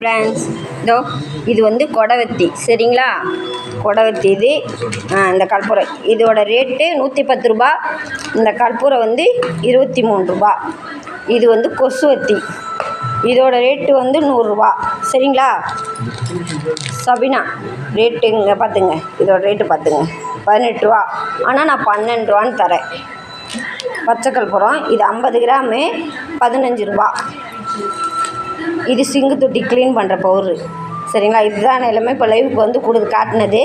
Friends, இதோ இது வந்து கொடவத்தி. சரிங்களா? கொடவத்தி இது. இந்த கற்பூரம் இதோட ரேட்டு 110 ரூபா. இந்த கற்பூரம் வந்து 23 ரூபா. இது வந்து கொசுவத்தி. இதோட ரேட்டு வந்து 100 ரூபா. சரிங்களா? சபினா ரேட்டு இங்கே பார்த்துங்க. இதோட ரேட்டு பார்த்துங்க, 18 ரூபா. ஆனால் நான் 12 ரூபான்னு தரேன். பச்சை கற்பூரம் இது 50 கிராமு 15 ரூபா. இது சிங்கு தொட்டி க்ளீன் பண்ணுற பவுட்ரு. சரிங்களா? இதுதான் எல்லாமே இப்போ லைவுக்கு வந்து காட்டினது.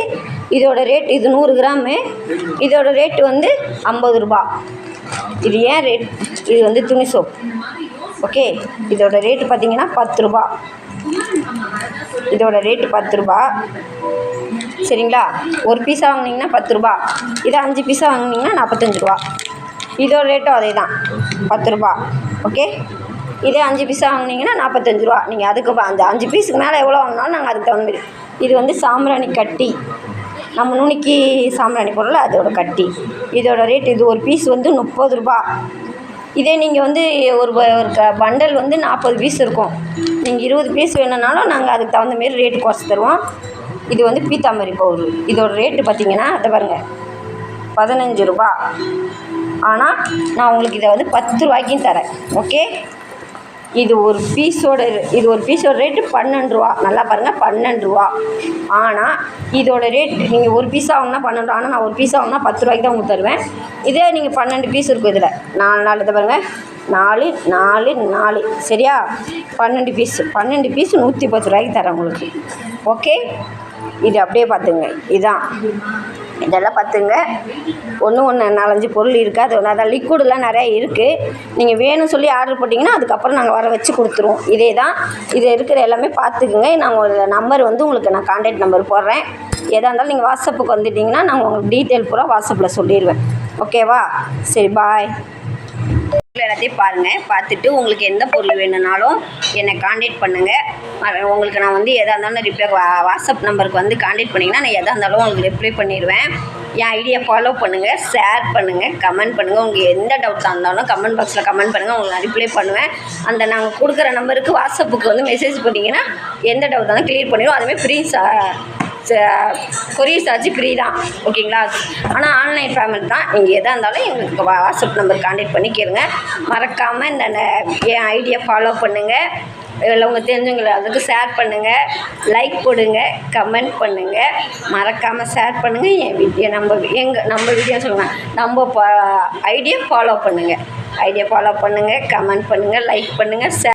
இதோட ரேட் இது 100 கிராமு. இதோட ரேட்டு வந்து 50 ரூபா. இது ஏன் ரேட்? இது வந்து துணி சோப். ஓகே, இதோட ரேட்டு பார்த்திங்கன்னா 10 ரூபா. இதோட ரேட்டு 10 ரூபா. சரிங்களா? ஒரு பீஸாக வாங்கினீங்கன்னா 10 ரூபா. இதை 5 பீஸாக வாங்கினீங்கன்னா 45 ரூபா. இதோட ரேட்டும் அதே தான், 10 ரூபா. ஓகே, இதே 5 பீஸாக வாங்கினீங்கன்னா 45 ரூபா. நீங்கள் அதுக்கு அந்த 5 பீஸுக்கு மேலே எவ்வளோ வாங்கினாலும் நாங்கள் அதுக்கு தகுந்த மாதிரி. இது வந்து சாம்பிராணி கட்டி, நம்ம நுணுக்கி சாம்பிராணி போடல, அதோட கட்டி. இதோட ரேட் இது ஒரு பீஸ் வந்து 30 ரூபா. இதே நீங்கள் வந்து ஒரு பண்டல் வந்து 40 பீஸ் இருக்கும். நீங்கள் 20 பீஸ் வேணும்னாலும் நாங்கள் அதுக்கு தகுந்த மாரி ரேட்டு குறைச்சி தருவோம். இது வந்து பீத்தாம்பரி பவுட்ரு. இதோட ரேட்டு பார்த்திங்கன்னா அதை பாருங்கள், 15 ரூபா. ஆனால் நான் உங்களுக்கு இதை வந்து 10 ரூபாய்க்கும் தரேன். ஓகே, இது ஒரு பீஸோட ரேட்டு 12 ரூபா. நல்லா பாருங்கள், 12 ரூபா. ஆனால் இதோட ரேட் நீங்கள் ஒரு பீஸாக வாங்கினா 12 ரூபா. ஆனால் நான் ஒரு பீஸாக வாங்கினா 10 ரூபாய்க்கு தான் உங்களுக்கு தருவேன். இதே நீங்கள் 12 பீஸ் இருக்கும். இதில் 4 இதை பாருங்கள், 4 4 4. சரியா? 12 பீஸ் 110 ரூபாய்க்கு தரேன் உங்களுக்கு. ஓகே, இது அப்படியே பார்த்துங்க. இதுதான், இதெல்லாம் பார்த்துங்க. ஒன்று 4-5 பொருள் இருக்குது. அது ஒன்று அதான் லிக்விடெலாம் நிறையா இருக்குது. நீங்கள் வேணும்னு சொல்லி ஆர்டர் போட்டிங்கன்னா அதுக்கப்புறம் நாங்கள் வர வச்சு கொடுத்துருவோம். இதே தான், இது இருக்கிற எல்லாமே பார்த்துக்குங்க. நான் ஒரு நம்பர் வந்து உங்களுக்கு நான் கான்டாக்ட் நம்பர் போடுறேன். எதாக இருந்தாலும் நீங்கள் வாட்ஸ்அப்புக்கு வந்துட்டிங்கன்னா நான் உங்களுக்கு டீட்டெயில் பூரா வாட்ஸ்அப்பில் சொல்லிடுவேன். ஓகேவா? சரி, பாய். எல்லாத்தையும் பாருங்கள். பார்த்துட்டு உங்களுக்கு எந்த பொருள் வேணும்னாலும் என்னை கான்டாக்ட் பண்ணுங்கள். உங்களுக்கு நான் வந்து எதாக இருந்தாலும் ரிப்ளை வாட்ஸ்அப் நம்பருக்கு வந்து கான்டாக்ட் பண்ணிங்கன்னா நான் எதாக இருந்தாலும் உங்களுக்கு ரிப்ளை பண்ணிடுவேன். என் ஐடியா ஃபாலோ பண்ணுங்கள், ஷேர் பண்ணுங்கள், கமெண்ட் பண்ணுங்கள். உங்களுக்கு எந்த டவுட்ஸாக இருந்தாலும் கமெண்ட் பாக்ஸில் கமெண்ட் பண்ணுங்கள். உங்களுக்கு நான் ரிப்ளை பண்ணுவேன். அந்த நாங்கள் கொடுக்குற நம்பருக்கு வாட்ஸ்அப்புக்கு வந்து மெசேஜ் பண்ணிங்கன்னா எந்த டவுட் இருந்தாலும் க்ளியர் பண்ணிடுவோம். அதுமாதிரி ஃப்ரீ கொரியர் சார்ஜ் ஃப்ரீ தான். ஓகேங்களா? ஆனால் ஆன்லைன் பேமெண்ட் தான். நீங்கள் எதாக இருந்தாலும் எங்களுக்கு வாட்ஸ்அப் நம்பர் கான்டாக்ட் பண்ணி கேளுங்க. மறக்காமல் இந்த என் ஐடியா ஃபாலோ பண்ணுங்கள். இதில் உங்கள் தெரிஞ்சவங்களை அதுக்கு ஷேர் பண்ணுங்கள், லைக் போடுங்க, கமெண்ட் பண்ணுங்கள். மறக்காமல் ஷேர் பண்ணுங்கள். என் வீடியோ நம்ம வீடியோ சொல்லுங்கள், நம்ம ஐடியா ஃபாலோ பண்ணுங்கள். கமெண்ட் பண்ணுங்கள், லைக் பண்ணுங்கள், ஷேர்